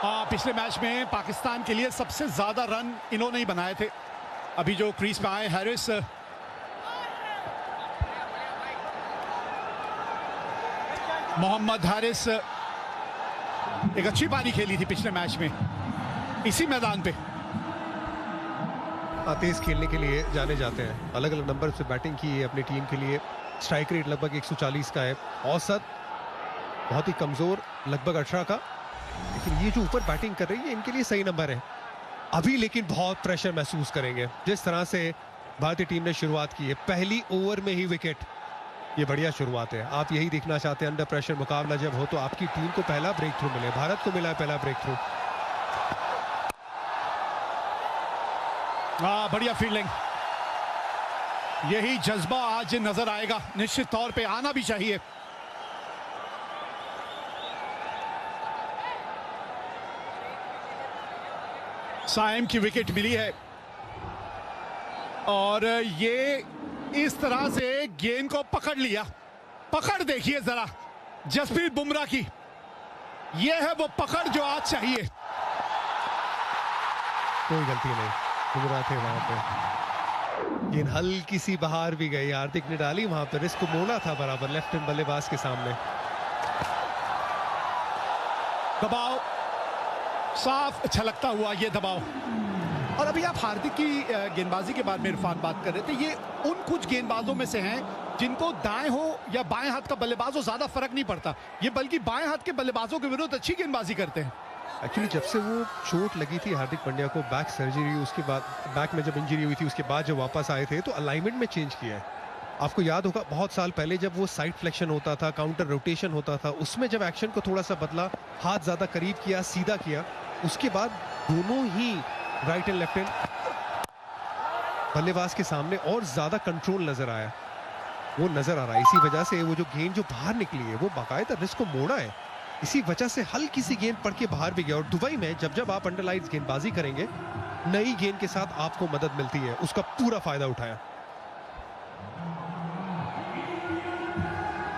पिछले मैच में पाकिस्तान के लिए सबसे ज्यादा रन इन्होंने ही बनाए थे। अभी जो क्रीज पे आए हैरिस, मोहम्मद हैरिस एक अच्छी पारी खेली थी पिछले मैच में इसी मैदान पे। तेज खेलने के लिए जाने जाते हैं, अलग अलग नंबर से बैटिंग की है अपनी टीम के लिए। स्ट्राइक रेट लगभग 140 का है, औसत बहुत ही कमजोर लगभग 18 का, लेकिन ये जो ऊपर बैटिंग कर रही है इनके लिए सही नंबर है अभी। लेकिन बहुत प्रेशर महसूस करेंगे जिस तरह से भारतीय टीम ने शुरुआत की है, पहली ओवर में ही विकेट, ये बढ़िया शुरुआत है। आप यही देखना चाहते हैं, अंडर प्रेशर मुकाबला जब हो तो आपकी टीम को पहला ब्रेक थ्रू मिले। भारत को मिला है पहला ब्रेक थ्रू। बढ़िया फील्डिंग, यही जज्बा आज नजर आएगा, निश्चित तौर पे आना भी चाहिए। साइम की विकेट मिली है और ये इस तरह से गेंद को पकड़ लिया। पकड़ देखिए जरा जसप्रीत बुमराह की, ये है वो पकड़ जो आज चाहिए। कोई गलती नहीं, बुमराह थे वहां पे, गेंद हल्की सी बाहर भी गई, हार्दिक ने डाली वहां पर, रिस्क मोड़ा था बराबर लेफ्ट हैंड बल्लेबाज के सामने। दबाव साफ छलकता हुआ ये दबाव। और अभी आप हार्दिक की गेंदबाजी के बारे में इरफान बात कर रहे थे, ये उन कुछ गेंदबाजों में से हैं जिनको दाएं हो या बाएं हाथ का बल्लेबाज हो ज्यादा फर्क नहीं पड़ता, ये बल्कि बाएं हाथ के बल्लेबाजों के विरुद्ध अच्छी गेंदबाजी करते हैं। एक्चुअली जब से वो चोट लगी थी हार्दिक पांड्या को, बैक सर्जरी, उसके बाद बैक में जब इंजरी हुई थी उसके बाद जब वापस आए थे तो अलाइनमेंट में चेंज किया है। आपको याद होगा बहुत साल पहले जब वो साइड फ्लेक्शन होता था, काउंटर रोटेशन होता था, उसमें जब एक्शन को थोड़ा सा बदला, हाथ ज्यादा करीब किया, सीधा किया, उसके बाद दोनों ही राइट एंड लेफ्ट हैंड बल्लेबाज के सामने और ज्यादा कंट्रोल नजर आया, वो नजर आ रहा है। इसी वजह से वो जो गेंद जो बाहर निकली है वो बाकायदा रिस्क को मोड़ा है, इसी वजह से हल्की सी गेंद पड़ के बाहर भी गया। और दुबई में जब जब आप अंडरलाइंस गेंदबाजी करेंगे, नई गेंद के साथ आपको मदद मिलती है, उसका पूरा फायदा उठाया।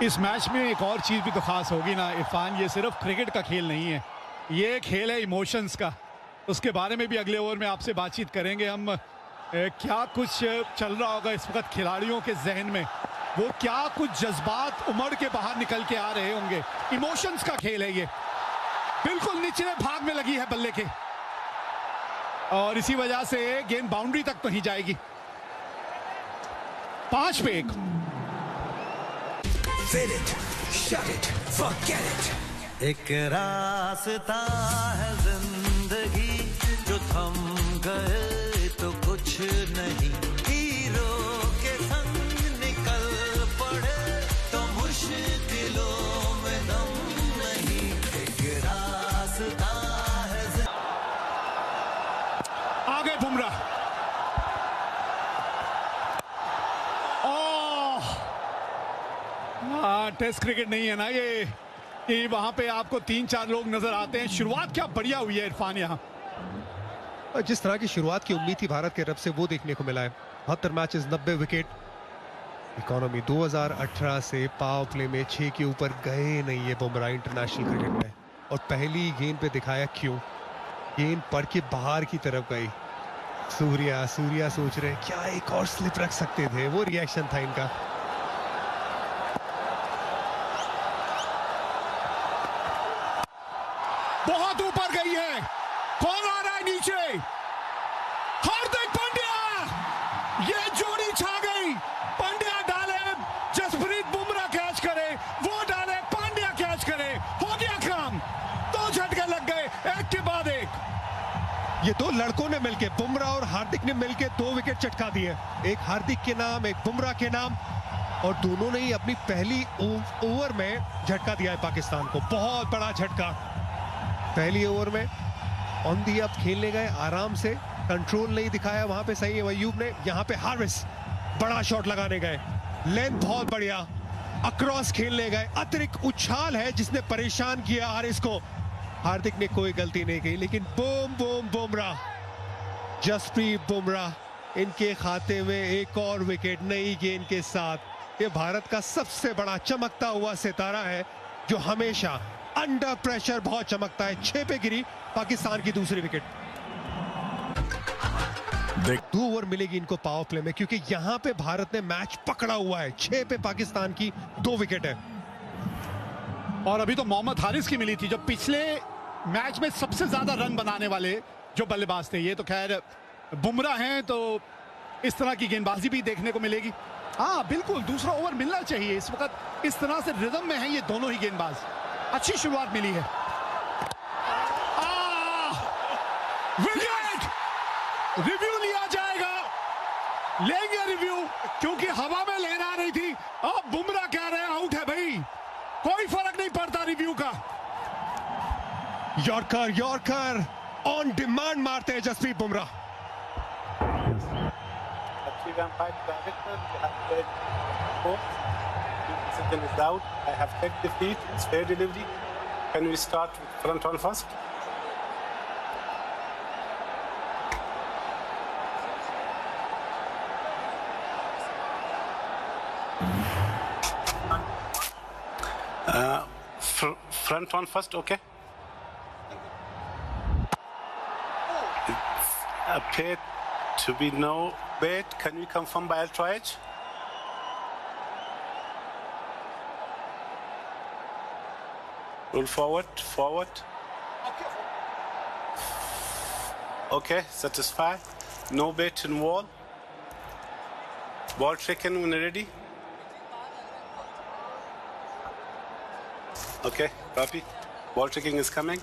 इस मैच में एक और चीज भी तो खास होगी ना इरफान, ये सिर्फ क्रिकेट का खेल नहीं है, ये खेल है इमोशंस का। उसके बारे में भी अगले ओवर में आपसे बातचीत करेंगे हम। क्या कुछ चल रहा होगा इस वक्त खिलाड़ियों के जहन में, वो क्या कुछ जज्बात उमड़ के बाहर निकल के आ रहे होंगे। इमोशंस का खेल है ये, बिल्कुल निचले भाग में लगी है बल्ले के, और इसी वजह से गेंद बाउंड्री तक तो नहीं जाएगी। 5 पे 1। Fit it, shut it, forget it. एक रास्ता है जिंदगी जो थम गए तो कुछ नहीं, हीरो के संग निकल पड़े तो मुश्किलों में दम नहीं। एक रास्ता है आगे बुमराह, टेस्ट क्रिकेट नहीं है ना ये, कि वहां पे आपको 3-4 लोग नजर आते हैं। शुरुआत क्या बढ़िया हुई है इरफान यहाँ, जिस तरह की शुरुआत की उम्मीद थी भारत के तरफ से वो देखने को मिला है। 72 मैचेस, 90 विकेट, इकोनॉमी 2018 से पावर प्ले में 6 के ऊपर गए नहीं है बुमराह इंटरनेशनल क्रिकेट में, और पहली गेंद पे दिखाया क्यों, गेंद पड़ के बाहर की तरफ गई। सूर्या सोच रहे क्या एक और स्लिप रख सकते थे, वो रिएक्शन था इनका। बहुत ऊपर गई है, कौन आ रहा है नीचे, हार्दिक पांड्या, ये जोड़ी छा गई। पांड्या डाले, जसप्रीत बुमराह कैच करे, वो डाले, पांड्या कैच करे, हो गया काम। 2 झटके लग गए, एक के बाद एक। ये 2 लड़कों ने मिलके, बुमराह और हार्दिक ने मिलके 2 विकेट चटका दिए, एक हार्दिक के नाम, एक बुमराह के नाम, और दोनों ने ही अपनी पहली ओवर में झटका दिया है पाकिस्तान को, बहुत बड़ा झटका। पहली ओवर में ऑन दी अप खेलने गए, आराम से, कंट्रोल नहीं दिखाया वहां पे सही अयूब ने, यहां पे हारिस बड़ा शॉट लगाने गए, लेंथ बहुत बढ़िया, अक्रॉस खेलने गए, अतिरिक्त उछाल है जिसने परेशान किया हारिस को। हार्दिक ने कोई गलती नहीं की, लेकिन बूम बुमराह, जसप्रीत बुमराह, इनके खाते में एक और विकेट नई गेंद के साथ। ये भारत का सबसे बड़ा चमकता हुआ सितारा है जो हमेशा अंडर प्रेशर बहुत चमकता है। 6 पे गिरी पाकिस्तान की दूसरी विकेट। 2 ओवर मिलेगी इनको पावर प्ले में, क्योंकि यहां पे भारत ने मैच पकड़ा हुआ है। 6 पे पाकिस्तान की 2 विकेट है। और अभी तो मोहम्मद हारिस की मिली थी, जो पिछले मैच में सबसे ज्यादा रन बनाने वाले जो बल्लेबाज थे। ये तो खैर बुमराह हैं, तो इस तरह की गेंदबाजी भी देखने को मिलेगी। हाँ बिल्कुल, दूसरा ओवर मिलना चाहिए। इस वक्त इस तरह से रिदम में है ये दोनों ही गेंदबाज। अच्छी शुरुआत मिली है। विकेट! रिव्यू लिया जाएगा, लेंगे रिव्यू, क्योंकि हवा में लहरा आ रही थी। अब बुमराह कह रहे हैं आउट है भाई, कोई फर्क नहीं पड़ता रिव्यू का। यॉर्कर ऑन डिमांड मारते हैं Jasprit Bumrah. Decision is out. I have checked the feet. It's fair delivery. Can we start with front on first? Front on first, okay. It's appeared to be no bet. Can we confirm by Ultra Edge? Roll forward. Okay, satisfied. No bet in wall. Ball taken when ready. Okay, copy. Ball tracking is coming.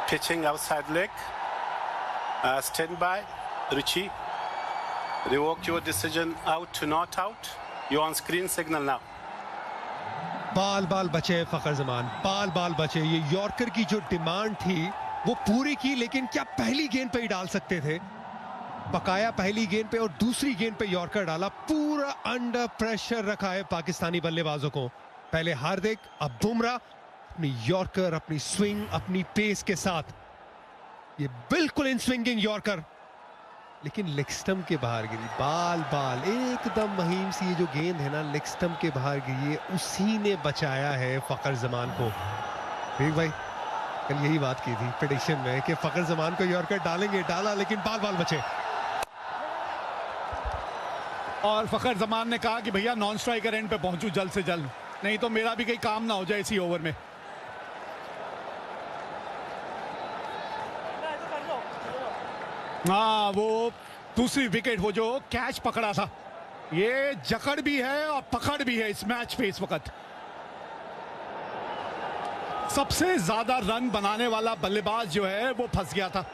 Pitching outside leg. Stand by. Richie. Revoke your decision out to not out. You're on screen signal now. बाल बचे फखर जमान, बाल बचे। ये yorker की जो demand थी वो पूरी की, लेकिन क्या पहली गेंद पे ही डाल सकते थे। पकाया पहली गेंद पे और दूसरी गेंद पे यॉर्कर डाला। पूरा अंडर प्रेशर रखा है पाकिस्तानी बल्लेबाजों को। पहले हार्दिक, अब बुमराह। अपनी यॉर्कर, अपनी स्विंग, अपनी पेस के साथ ये बिल्कुल इन स्विंगिंग यॉर्कर, लेकिन लेग स्टंप के बाहर गिरी। बाल एकदम महीम सी ये जो गेंद है ना, लेग स्टंप के बाहर गिरी है। उसी ने बचाया है फखर जमान को। देख भाई, कल यही बात की थी प्रेडिक्शन में कि फखर जमान को यॉर्कर डालेंगे, डाला, लेकिन बाल बचे। और फखर जमान ने कहा कि भैया नॉन स्ट्राइकर एंड पे पहुंचूं जल्द से जल्द, नहीं तो मेरा भी कहीं काम ना हो जाए इसी ओवर में। हाँ, वो दूसरी विकेट, वो जो कैच पकड़ा था, ये जकड़ भी है और पकड़ भी है इस मैच पे। इस वक्त सबसे ज्यादा रन बनाने वाला बल्लेबाज जो है वो फंस गया था।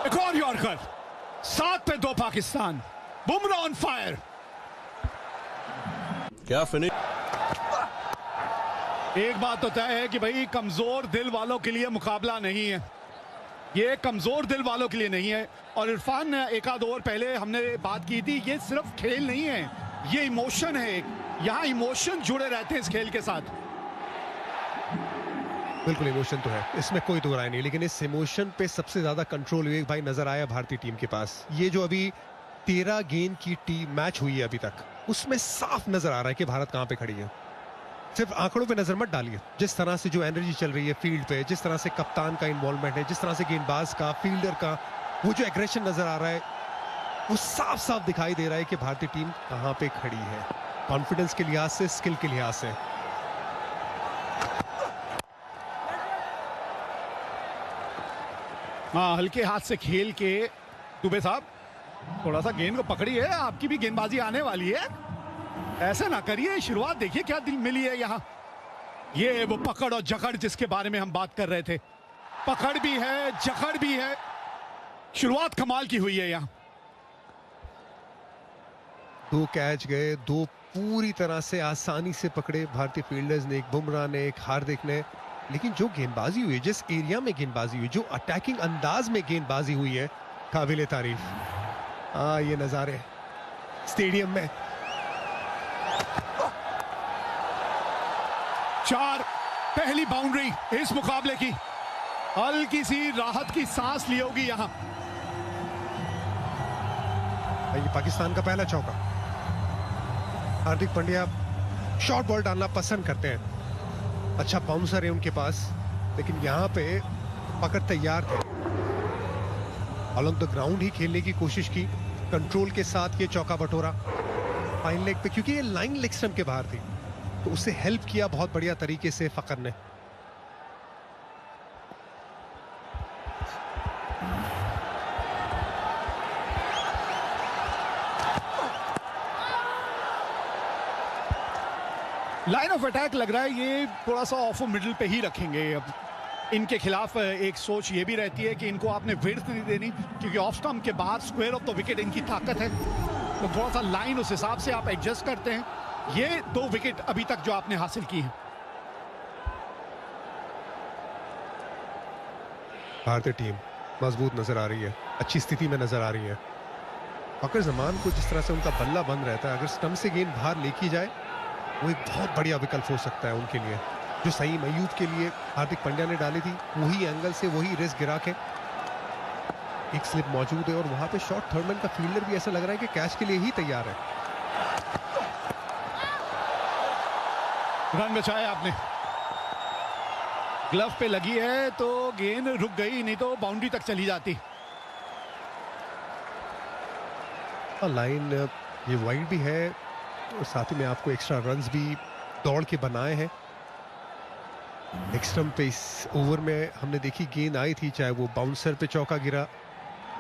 एक और यॉर्कर, 7 पे 2 पाकिस्तान। Bumrah on fire. क्या फिनिश। एक बात तो तय है कि भाई कमजोर दिल वालों के लिए मुकाबला नहीं है, ये कमजोर दिल वालों के लिए नहीं है। और इरफान ने एक आध ओवर पहले हमने बात की थी, ये सिर्फ खेल नहीं है, ये इमोशन है। यहाँ इमोशन जुड़े रहते हैं इस खेल के साथ। बिल्कुल इमोशन तो है, इसमें कोई दो राय नहीं, लेकिन इस इमोशन पे सबसे ज्यादा कंट्रोल विवेक भाई नजर आया भारतीय टीम के पास। ये जो अभी 13 गेंद की टीम मैच हुई है अभी तक, उसमें साफ नजर आ रहा है कि भारत कहां पे खड़ी है। सिर्फ आंकड़ों पे नजर मत डालिए, जिस तरह से जो एनर्जी चल रही है फील्ड पे, जिस तरह से कप्तान का इन्वॉल्वमेंट है, जिस तरह से गेंदबाज का, फील्डर का वो जो एग्रेशन नजर आ रहा है, वो साफ साफ दिखाई दे रहा है कि भारतीय टीम कहां पे खड़ी है, कॉन्फिडेंस के लिहाज से, स्किल के लिहाज से। हाँ, हल्के हाथ से खेल के दुबे साहब थोड़ा सा गेंद को पकड़िए, आपकी भी गेंदबाजी आने वाली है। ऐसा ना करिए, शुरुआत देखिए क्या दिल मिली है यहाँ। ये वो पकड़ और जकड़ जिसके बारे में हम बात कर रहे थे, पकड़ भी है, जकड़ भी है, शुरुआत कमाल की हुई है यहाँ। 2 कैच गए, 2 पूरी तरह से आसानी से पकड़े भारतीय फील्डर्स ने, एक बुमराह ने, एक हार्दिक ने। लेकिन जो गेंदबाजी हुई है, जिस एरिया में गेंदबाजी हुई, जो अटैकिंग अंदाज में गेंदबाजी हुई है, काबिले तारीफ। ये नजारे स्टेडियम में। 4 पहली बाउंड्री इस मुकाबले की। हल्की सी राहत की सांस ली होगी यहां। ये पाकिस्तान का पहला चौका। हार्दिक पांड्या शॉर्ट बॉल डालना पसंद करते हैं, अच्छा बाउंसर है उनके पास, लेकिन यहाँ पे पकड़ तैयार थे। अलॉन्ग द ग्राउंड ही खेलने की कोशिश की, कंट्रोल के साथ ये चौका बटोरा फाइन लेग पे, क्योंकि ये लाइन लेग स्टंप के बाहर थी, तो उससे हेल्प किया बहुत बढ़िया तरीके से फकर ने। लाइन ऑफ अटैक लग रहा है ये थोड़ा सा ऑफ मिडल पे ही रखेंगे। अब इनके खिलाफ एक सोच ये भी रहती है कि इनको आपने विड्थ नहीं देनी, क्योंकि ऑफ स्टंप के बाद स्क्वायर ऑफ द विकेट इनकी ताकत है, तो थोड़ा सा लाइन उस हिसाब से आप एडजस्ट करते हैं। ये 2 विकेट अभी तक जो आपने हासिल की है। भारतीय टीम मजबूत नजर आ रही है, अच्छी स्थिति में नजर आ रही है। फकर जमान को जिस तरह से उनका बल्ला बंद रहता है, अगर स्टंप से गेंद बाहर लेकी जाए वो एक बहुत बढ़िया विकल्प हो सकता है उनके लिए। जो सही अयूब के लिए हार्दिक पांड्या ने डाली थी, वही एंगल से वही रिस्क गिरा के एक स्लिप मौजूद है, और वहां पे शॉट थर्डमैन का फील्डर भी ऐसा लग रहा है कि कैच के लिए ही तैयार है। रन बचाया आपने, ग्लव पे लगी है तो गेंद रुक गई, नहीं तो बाउंड्री तक चली जाती। लाइन ये वाइड भी है और साथ ही में आपको एक्स्ट्रा रन्स भी दौड़ के बनाए हैं। लेग स्टंप पे इस ओवर में हमने देखी गेंद आई थी, चाहे वो बाउंसर पे चौका गिरा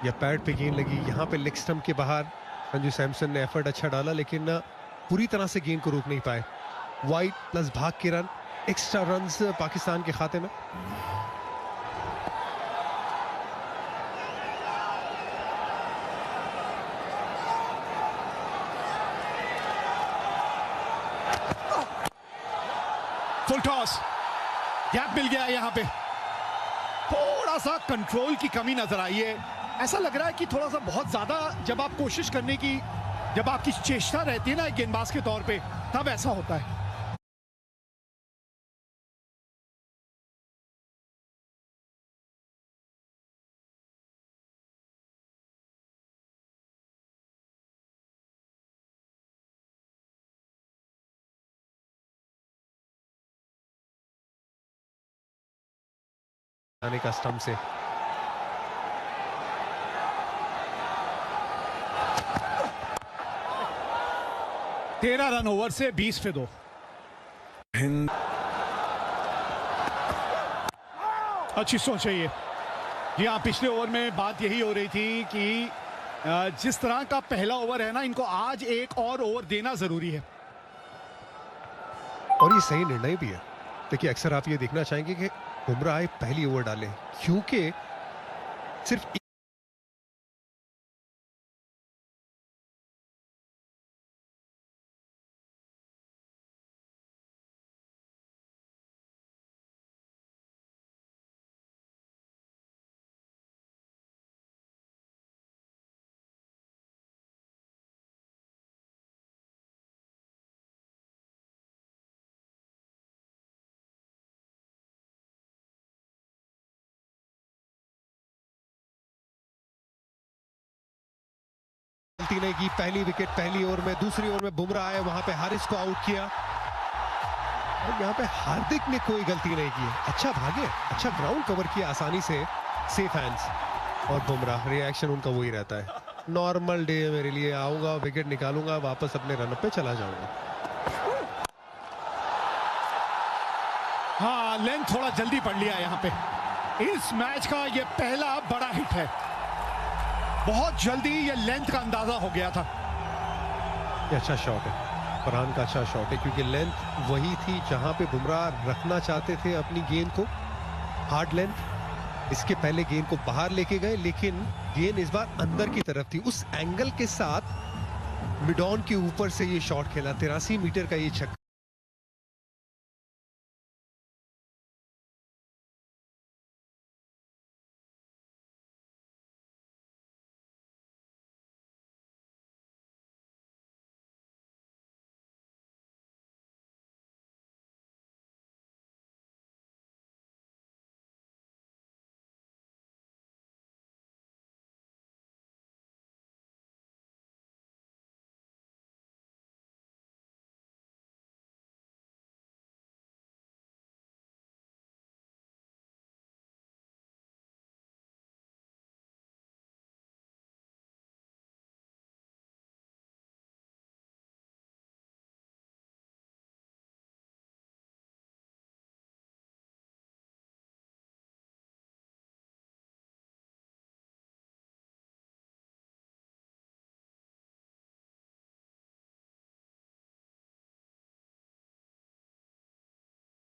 या पैड पे गेंद लगी। यहाँ पे लेग स्टंप के बाहर संजू सैमसन ने एफर्ट अच्छा डाला, लेकिन पूरी तरह से गेंद को रोक नहीं पाए। वाइड प्लस भाग के रन, एक्स्ट्रा रन्स पाकिस्तान के खाते में। फुल टॉस, गैप मिल गया है। यहाँ पे थोड़ा सा कंट्रोल की कमी नजर आई है। ऐसा लग रहा है कि थोड़ा सा बहुत ज्यादा जब आप कोशिश करने की, जब आपकी चेष्टा रहती है ना एक गेंदबाज के तौर पे, तब ऐसा होता है। आने का स्टंप से 13 रन ओवर से 20 पे 2। अच्छी सोच है ये। जी हाँ, पिछले ओवर में बात यही हो रही थी कि जिस तरह का पहला ओवर है ना, इनको आज एक और ओवर देना जरूरी है। और ये सही निर्णय भी है। देखिए, अक्सर आप ये देखना चाहेंगे कि बुमराह पहली ओवर डाले, क्योंकि सिर्फ गलती नहीं की। पहली विकेट पहली ओवर में, दूसरी ओवर में बुमराह आए, वहां पे हारिस को आउट किया, और यहाँ पे हार्दिक ने कोई गलती नहीं की। अच्छा भागे, अच्छा ग्राउंड कवर किया आसानी से, सेफ हैंड्स। और बुमराह रिएक्शन उनका वही रहता है, नॉर्मल डे मेरे लिए, आऊंगा विकेट निकालूंगा, वापस अपने रन पे चला जाऊंगा। हाँ, लेंथ थोड़ा जल्दी पड़ लिया यहाँ पे। इस मैच का ये पहला बड़ा हिट है, बहुत जल्दी ये लेंथ का अंदाजा हो गया था। ये अच्छा शॉट है, फरहान का अच्छा शॉट है, क्योंकि लेंथ वही थी जहां पे बुमराह रखना चाहते थे अपनी गेंद को, हार्ड लेंथ। इसके पहले गेंद को बाहर लेके गए, लेकिन गेंद इस बार अंदर की तरफ थी। उस एंगल के साथ मिड ऑन के ऊपर से ये शॉट खेला, 83 मीटर का ये छक्का।